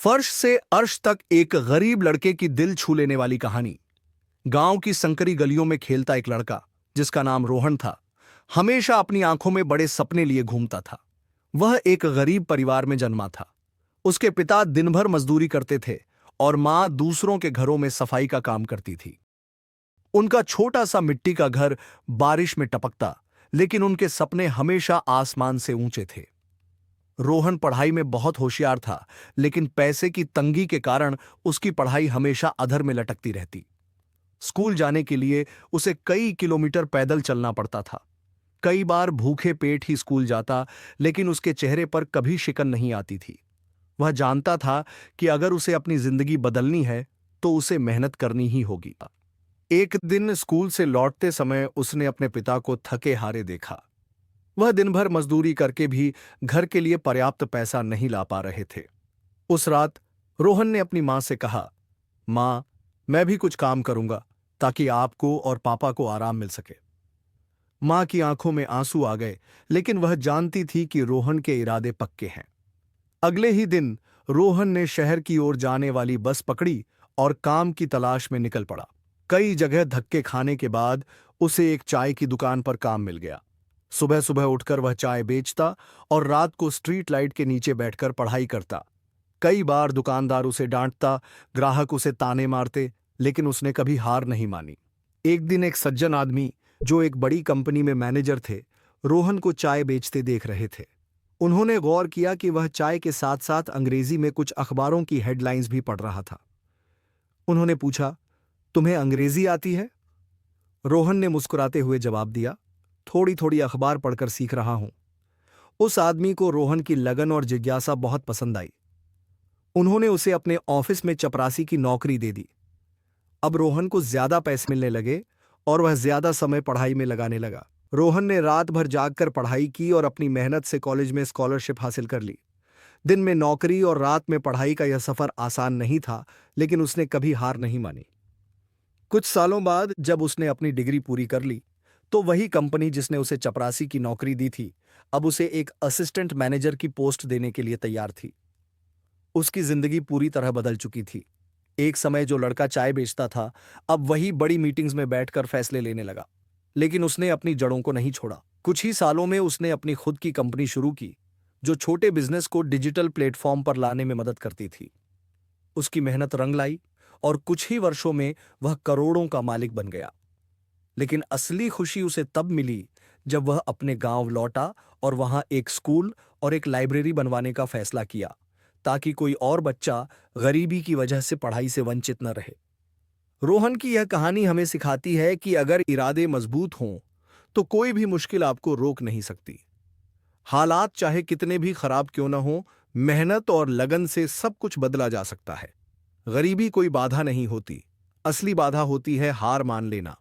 फर्श से अर्श तक एक गरीब लड़के की दिल छू लेने वाली कहानी। गांव की संकरी गलियों में खेलता एक लड़का जिसका नाम रोहन था, हमेशा अपनी आंखों में बड़े सपने लिए घूमता था। वह एक गरीब परिवार में जन्मा था। उसके पिता दिन भर मजदूरी करते थे और मां दूसरों के घरों में सफाई का काम करती थी। उनका छोटा सा मिट्टी का घर बारिश में टपकता, लेकिन उनके सपने हमेशा आसमान से ऊंचे थे। रोहन पढ़ाई में बहुत होशियार था, लेकिन पैसे की तंगी के कारण उसकी पढ़ाई हमेशा अधर में लटकती रहती। स्कूल जाने के लिए उसे कई किलोमीटर पैदल चलना पड़ता था। कई बार भूखे पेट ही स्कूल जाता, लेकिन उसके चेहरे पर कभी शिकन नहीं आती थी। वह जानता था कि अगर उसे अपनी जिंदगी बदलनी है तो उसे मेहनत करनी ही होगी। एक दिन स्कूल से लौटते समय उसने अपने पिता को थके हारे देखा। वह दिन भर मजदूरी करके भी घर के लिए पर्याप्त पैसा नहीं ला पा रहे थे। उस रात रोहन ने अपनी मां से कहा, मां, मैं भी कुछ काम करूंगा ताकि आपको और पापा को आराम मिल सके। मां की आंखों में आंसू आ गए, लेकिन वह जानती थी कि रोहन के इरादे पक्के हैं। अगले ही दिन रोहन ने शहर की ओर जाने वाली बस पकड़ी और काम की तलाश में निकल पड़ा। कई जगह धक्के खाने के बाद उसे एक चाय की दुकान पर काम मिल गया। सुबह सुबह उठकर वह चाय बेचता और रात को स्ट्रीट लाइट के नीचे बैठकर पढ़ाई करता। कई बार दुकानदार उसे डांटता, ग्राहक उसे ताने मारते, लेकिन उसने कभी हार नहीं मानी। एक दिन एक सज्जन आदमी जो एक बड़ी कंपनी में मैनेजर थे, रोहन को चाय बेचते देख रहे थे। उन्होंने गौर किया कि वह चाय के साथ साथ अंग्रेजी में कुछ अखबारों की हेडलाइंस भी पढ़ रहा था। उन्होंने पूछा, तुम्हें अंग्रेजी आती है? रोहन ने मुस्कुराते हुए जवाब दिया, थोड़ी थोड़ी अखबार पढ़कर सीख रहा हूं। उस आदमी को रोहन की लगन और जिज्ञासा बहुत पसंद आई। उन्होंने उसे अपने ऑफिस में चपरासी की नौकरी दे दी। अब रोहन को ज्यादा पैसे मिलने लगे और वह ज्यादा समय पढ़ाई में लगाने लगा। रोहन ने रात भर जागकर पढ़ाई की और अपनी मेहनत से कॉलेज में स्कॉलरशिप हासिल कर ली। दिन में नौकरी और रात में पढ़ाई का यह सफर आसान नहीं था, लेकिन उसने कभी हार नहीं मानी। कुछ सालों बाद जब उसने अपनी डिग्री पूरी कर ली, तो वही कंपनी जिसने उसे चपरासी की नौकरी दी थी, अब उसे एक असिस्टेंट मैनेजर की पोस्ट देने के लिए तैयार थी। उसकी जिंदगी पूरी तरह बदल चुकी थी। एक समय जो लड़का चाय बेचता था, अब वही बड़ी मीटिंग्स में बैठकर फैसले लेने लगा। लेकिन उसने अपनी जड़ों को नहीं छोड़ा। कुछ ही सालों में उसने अपनी खुद की कंपनी शुरू की, जो छोटे बिजनेस को डिजिटल प्लेटफॉर्म पर लाने में मदद करती थी। उसकी मेहनत रंग लाई और कुछ ही वर्षों में वह करोड़ों का मालिक बन गया। लेकिन असली खुशी उसे तब मिली जब वह अपने गांव लौटा और वहां एक स्कूल और एक लाइब्रेरी बनवाने का फैसला किया, ताकि कोई और बच्चा गरीबी की वजह से पढ़ाई से वंचित न रहे। रोहन की यह कहानी हमें सिखाती है कि अगर इरादे मजबूत हों तो कोई भी मुश्किल आपको रोक नहीं सकती। हालात चाहे कितने भी खराब क्यों न हो, मेहनत और लगन से सब कुछ बदला जा सकता है। गरीबी कोई बाधा नहीं होती, असली बाधा होती है हार मान लेना।